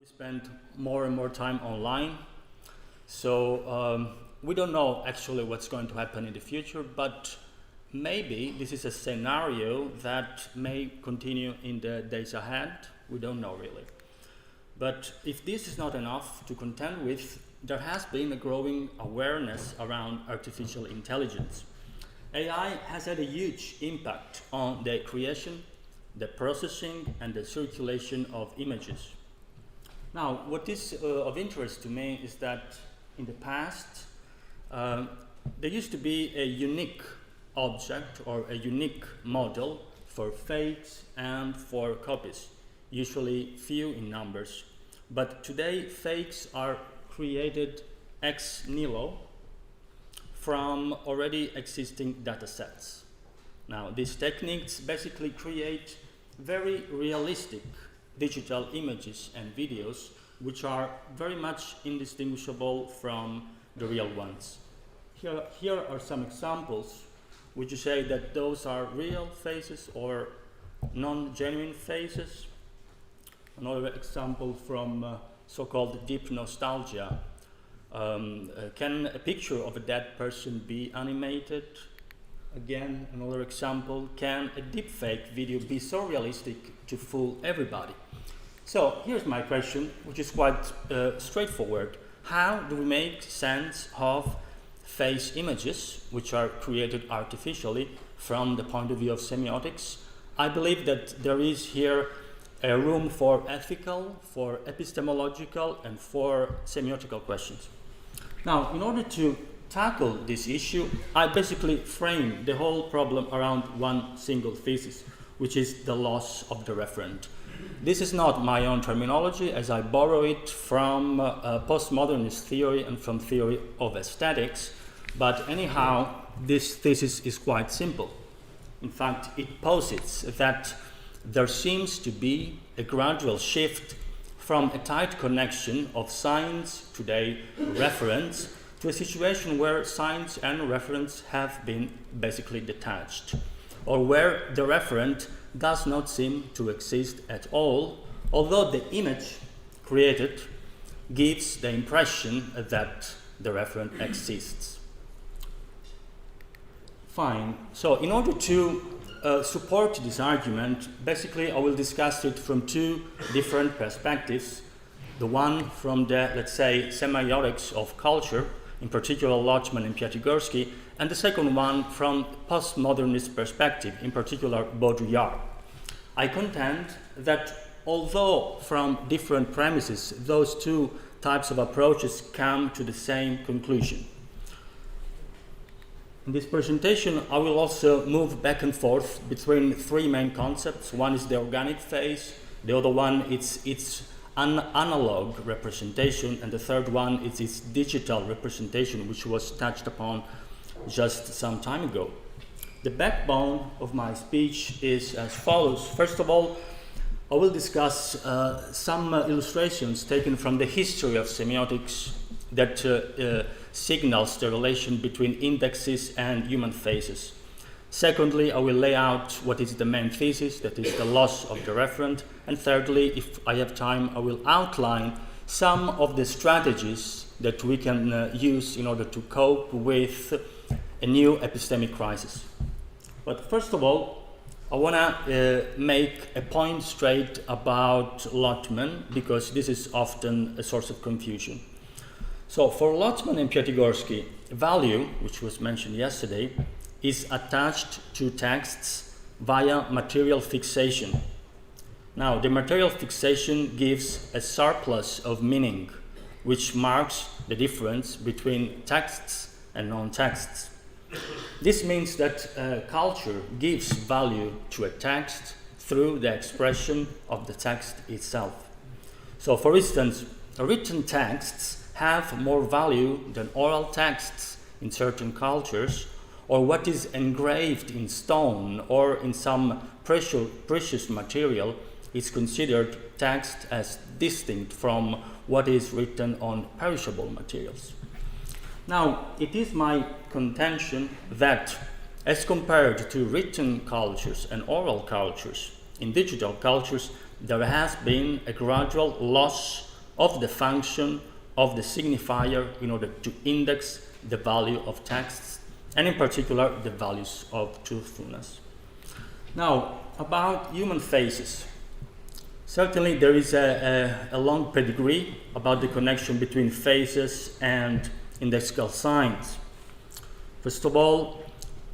spend more and more time online. So we don't know actually what's going to happen in the future, but maybe this is a scenario that may continue in the days ahead. We don't know really. But if this is not enough to contend with, there has been a growing awareness around artificial intelligence. AI has had a huge impact on the creation, the processing, and the circulation of images. Now, what is of interest to me is that in the past, there used to be a unique object or a unique model for fakes and for copies, usually few in numbers. But today, fakes are created ex nihilo from already existing data sets. Now, these techniques basically create very realistic digital images and videos which are very much indistinguishable from the real ones. Here are some examples. Would you say that those are real faces or non-genuine faces? Another example from so-called deep nostalgia. Can a picture of a dead person be animated? Again, another example. Can a deepfake video be so realistic to fool everybody? So here's my question, which is quite straightforward. How do we make sense of face images, which are created artificially from the point of view of semiotics? I believe that there is here a room for ethical, for epistemological, and for semiotical questions. Now, in order to tackle this issue, I basically frame the whole problem around one single thesis, which is the loss of the referent. This is not my own terminology, as I borrow it from postmodernist theory and from theory of aesthetics, but anyhow, this thesis is quite simple. In fact, it posits that there seems to be a gradual shift from a tight connection of science, today reference, to a situation where science and reference have been basically detached, or where the referent does not seem to exist at all, although the image created gives the impression that the referent exists. Fine. So in order to support this argument, basically I will discuss it from two different perspectives. The one from the, let's say, semiotics of culture, in particular Lotman and Piatigorsky, and the second one from postmodernist perspective, in particular Baudrillard. I contend that although from different premises, those two types of approaches come to the same conclusion. In this presentation, I will also move back and forth between three main concepts. One is the organic phase, the other one is its analog representation, and the third one is its digital representation, which was touched upon just some time ago. The backbone of my speech is as follows. First of all, I will discuss some illustrations taken from the history of semiotics that signals the relation between indexes and human faces. Secondly, I will lay out what is the main thesis, that is the loss of the referent. And thirdly, if I have time, I will outline some of the strategies that we can use in order to cope with a new epistemic crisis. But first of all, I want to make a point straight about Lotman, because this is often a source of confusion. So for Lotman and Piatigorsky, value, which was mentioned yesterday, is attached to texts via material fixation. Now, the material fixation gives a surplus of meaning, which marks the difference between texts and non-texts. This means that culture gives value to a text through the expression of the text itself. So, for instance, written texts have more value than oral texts in certain cultures, or what is engraved in stone or in some precious material is considered text as distinct from what is written on perishable materials. Now, it is my contention that as compared to written cultures and oral cultures, in digital cultures, there has been a gradual loss of the function of the signifier in order to index the value of texts, and in particular the values of truthfulness. Now, about human faces. Certainly there is a long pedigree about the connection between faces and indexical signs. First of all,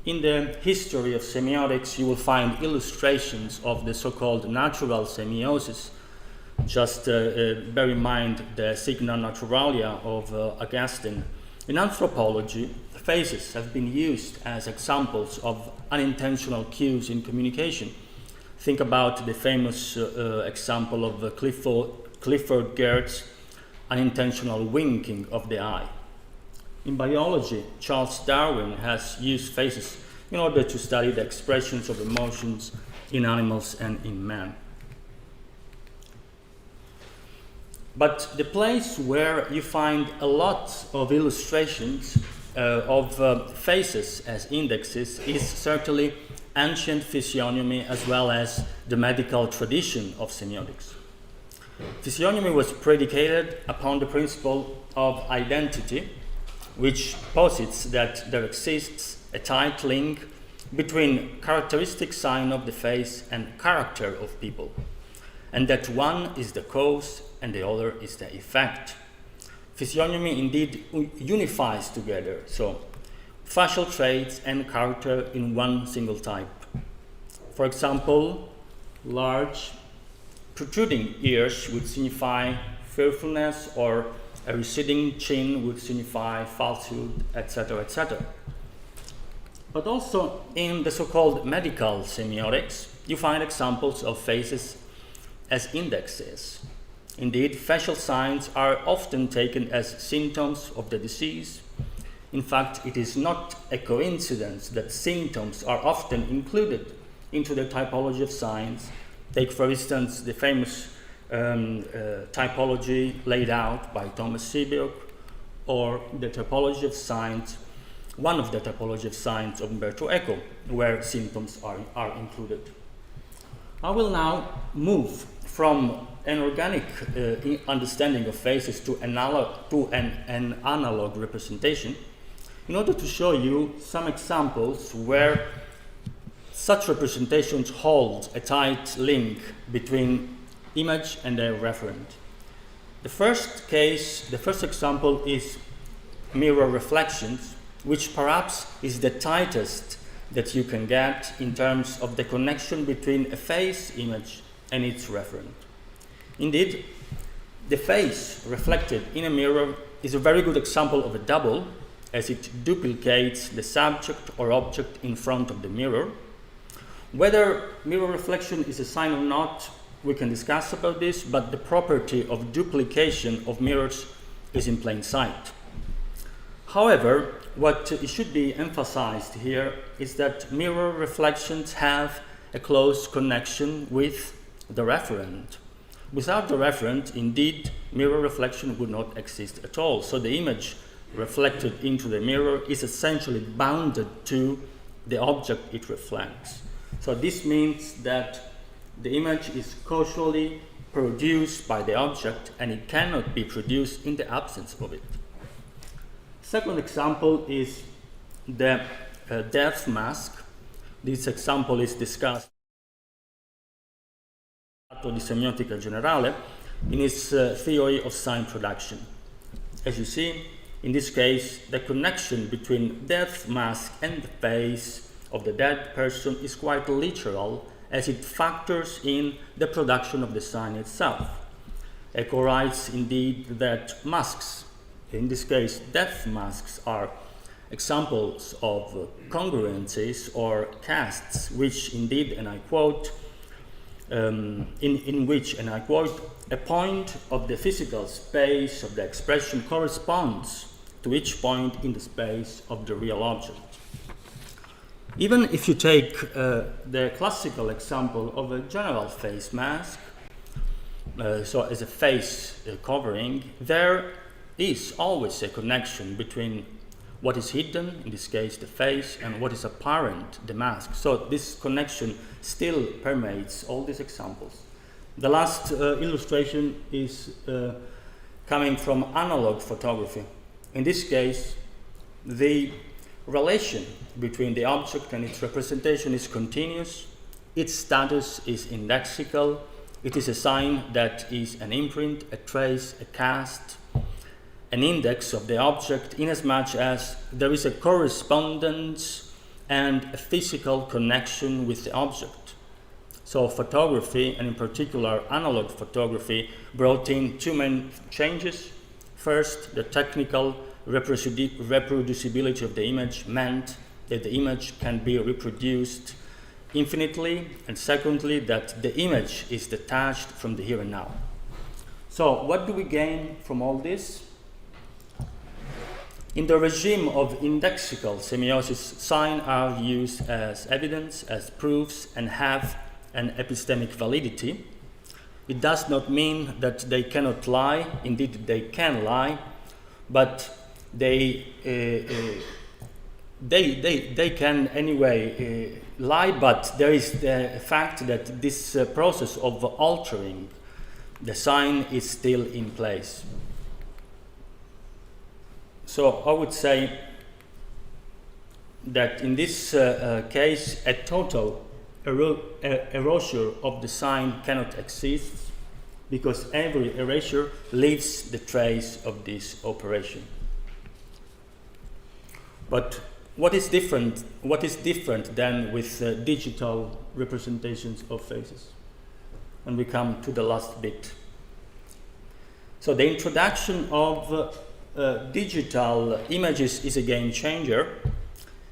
in the history of semiotics, you will find illustrations of the so-called natural semiosis. Just bear in mind the signa naturalia of Augustine. In anthropology, faces have been used as examples of unintentional cues in communication. Think about the famous example of Clifford Geertz' unintentional winking of the eye. In biology, Charles Darwin has used faces in order to study the expressions of emotions in animals and in man. But the place where you find a lot of illustrations of faces as indexes is certainly ancient physiognomy as well as the medical tradition of semiotics. Physiognomy was predicated upon the principle of identity, which posits that there exists a tight link between characteristic sign of the face and character of people, and that one is the cause and the other is the effect. Physiognomy indeed unifies together, so facial traits and character in one single type. For example, large protruding ears would signify fearfulness, or a receding chin would signify falsehood, etc., etc. But also in the so-called medical semiotics, you find examples of faces as indexes. Indeed, facial signs are often taken as symptoms of the disease. In fact, it is not a coincidence that symptoms are often included into the typology of signs. Take, for instance, the famous typology laid out by Thomas Sebeok, or the typology of signs, one of the typology of signs of Umberto Eco, where symptoms are included. I will now move from an organic understanding of faces to an analog representation in order to show you some examples where such representations hold a tight link between image and a referent. The first example is mirror reflections, which perhaps is the tightest that you can get in terms of the connection between a face image and its referent. Indeed, the face reflected in a mirror is a very good example of a double, as it duplicates the subject or object in front of the mirror. Whether mirror reflection is a sign or not, we can discuss about this, but the property of duplication of mirrors is in plain sight. However, what should be emphasized here is that mirror reflections have a close connection with the referent. Without the referent, indeed, mirror reflection would not exist at all. So the image reflected into the mirror is essentially bounded to the object it reflects. So this means that the image is causally produced by the object, and it cannot be produced in the absence of it. Second example is the death mask. This example is discussed di Semiotica Generale in his theory of sign production. As you see, in this case, the connection between death mask and the face of the dead person is quite literal, as it factors in the production of the sign itself. Eco writes indeed that masks, in this case death masks, are examples of congruencies or casts, which indeed, and I quote, in which, and I quote, a point of the physical space of the expression corresponds to each point in the space of the real object. Even if you take the classical example of a general face mask, so as a face covering, there is always a connection between what is hidden, in this case the face, and what is apparent, the mask. So this connection still permeates all these examples. The last illustration is coming from analog photography. In this case, the relation between the object and its representation is continuous, its status is indexical, it is a sign that is an imprint, a trace, a cast, an index of the object, inasmuch as there is a correspondence and a physical connection with the object. So photography, and in particular analog photography, brought in two main changes. First, the technical reproducibility of the image meant that the image can be reproduced infinitely, and secondly, that the image is detached from the here and now. So what do we gain from all this? In the regime of indexical semiosis, signs are used as evidence, as proofs, and have an epistemic validity. It does not mean that they cannot lie. Indeed, they can lie, but they can anyway lie. But there is the fact that this process of altering the sign is still in place. So I would say that in this case, a total erasure of the sign cannot exist, because every erasure leaves the trace of this operation. But what is different then with digital representations of faces? And we come to the last bit. So the introduction of digital images is a game changer.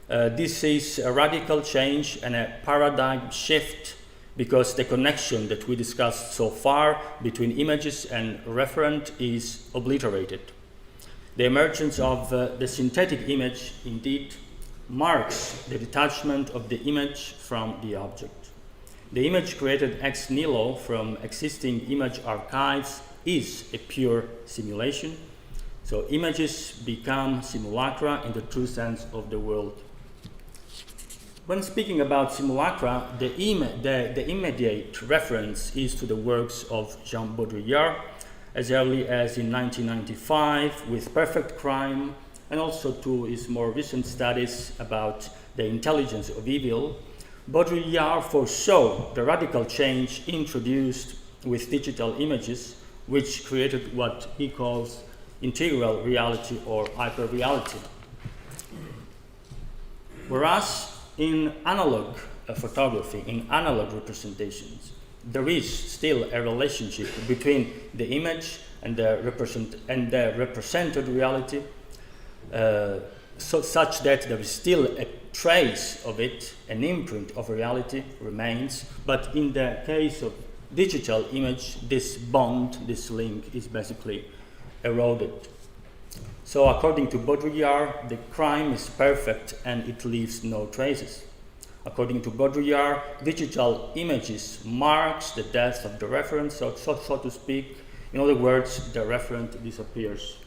This is a radical change and a paradigm shift, because the connection that we discussed so far between images and referent is obliterated. The emergence of the synthetic image indeed marks the detachment of the image from the object. The image created ex nihilo from existing image archives is a pure simulation. So images become simulacra in the true sense of the word. When speaking about simulacra, the immediate reference is to the works of Jean Baudrillard, as early as in 1995 with Perfect Crime, and also to his more recent studies about the intelligence of evil. Baudrillard foresaw the radical change introduced with digital images, which created what he calls integral reality or hyperreality. Whereas in analog photography, in analog representations, there is still a relationship between the image and the represented reality, such that there is still a trace of it, an imprint of reality remains, but in the case of digital image, this bond, this link is basically eroded. So according to Baudrillard, the crime is perfect and it leaves no traces. According to Baudrillard, digital images marks the death of the referent, so to speak. In other words, the referent disappears.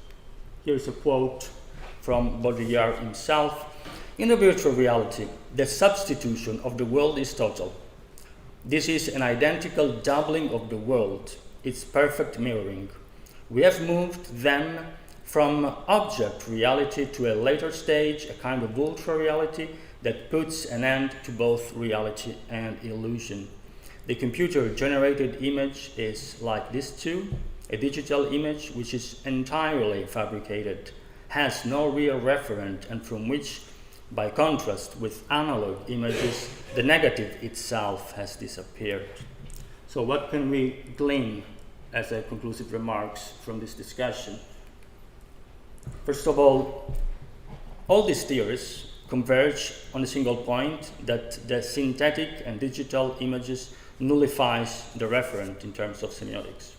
Here's a quote from Baudrillard himself. In the virtual reality, the substitution of the world is total. This is an identical doubling of the world, its perfect mirroring. We have moved then from object reality to a later stage, a kind of ultra reality that puts an end to both reality and illusion. The computer-generated image is like this too, a digital image which is entirely fabricated, has no real referent, and from which, by contrast with analog images, the negative itself has disappeared. So what can we glean as a conclusive remarks from this discussion? First of all these theories converge on a single point, that the synthetic and digital images nullifies the referent in terms of semiotics.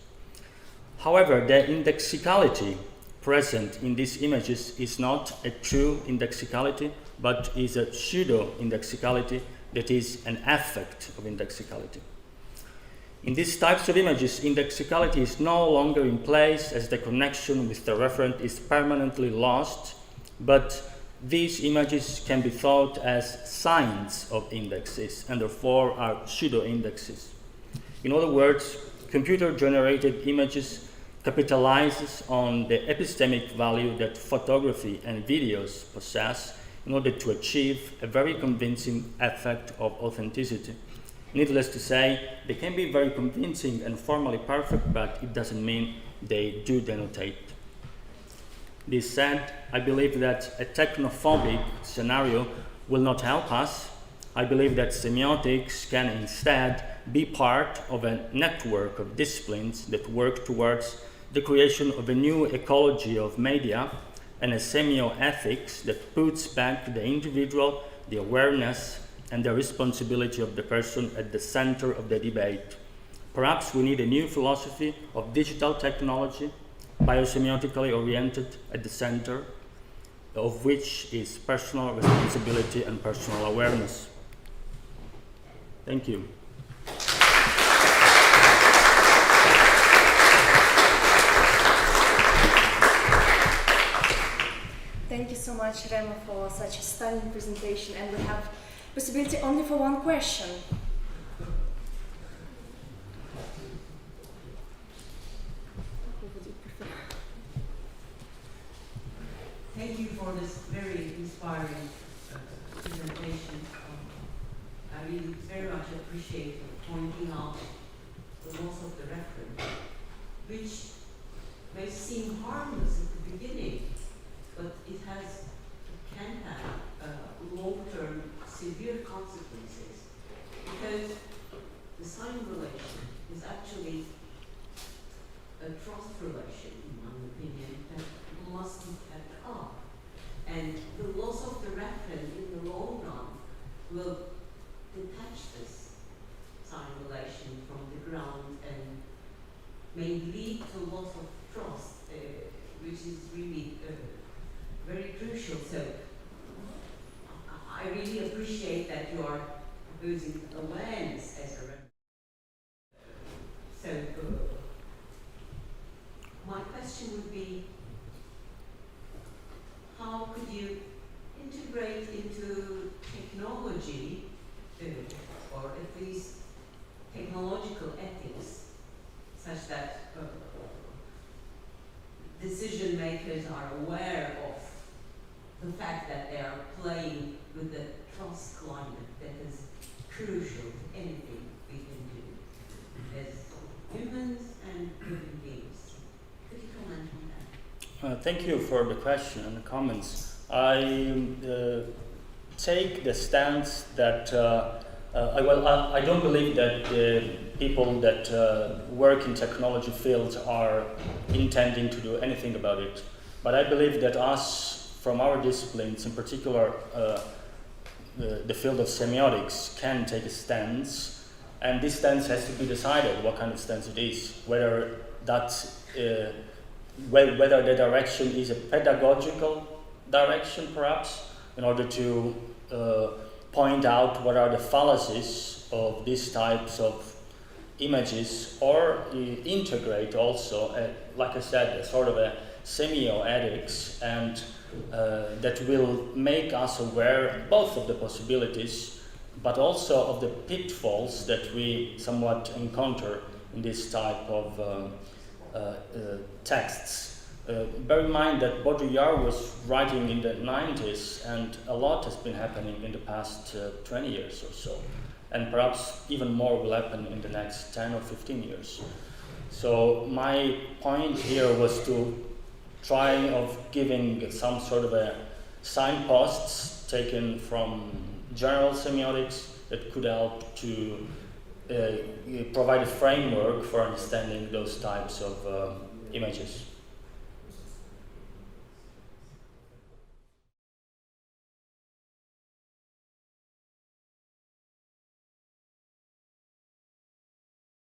However, the indexicality present in these images is not a true indexicality, but is a pseudo-indexicality that is an effect of indexicality. In these types of images, indexicality is no longer in place, as the connection with the referent is permanently lost, but these images can be thought as signs of indexes and therefore are pseudo-indexes. In other words, computer-generated images capitalizes on the epistemic value that photography and videos possess in order to achieve a very convincing effect of authenticity. Needless to say, they can be very convincing and formally perfect, but it doesn't mean they do denotate. This said, I believe that a technophobic scenario will not help us. I believe that semiotics can instead be part of a network of disciplines that work towards the creation of a new ecology of media and a semioethics that puts back the individual, the awareness, and the responsibility of the person at the center of the debate. Perhaps we need a new philosophy of digital technology, biosemiotically oriented at the center, of which is personal responsibility and personal awareness. Thank you. Thank you so much, Remo, for such a stunning presentation, and we have possibility only for one question. Thank you for this very inspiring presentation. I really very much appreciate pointing out the loss of the referent, which may seem harmless at the beginning, but it can have long-term severe consequences, because the sign relation is actually a trust relation, in my opinion, that must be kept up. And the loss of the referent in the long run will detach this sign relation from the ground and may lead to loss of trust, which is really very crucial. So I really appreciate that you are using awareness as a reference. So my question would be, how could you integrate into technology, or at least technological ethics, such that decision makers are aware of the fact that they are playing with the trust climate that is crucial to anything we can do as humans and human beings? Could you comment on that? Thank you for the question and the comments. I take the stance that I don't believe that the people that work in technology fields are intending to do anything about it. But I believe that us, from our disciplines, in particular the field of semiotics, can take a stance, and this stance has to be decided what kind of stance it is, whether whether the direction is a pedagogical direction, perhaps, in order to point out what are the fallacies of these types of images, or integrate also, like I said, a sort of a semioethics, and that will make us aware both of the possibilities, but also of the pitfalls that we somewhat encounter in this type of texts. Bear in mind that Baudrillard was writing in the 90s, and a lot has been happening in the past 20 years or so, and perhaps even more will happen in the next 10 or 15 years. So my point here was to try of giving some sort of a signposts taken from general semiotics that could help to provide a framework for understanding those types of images.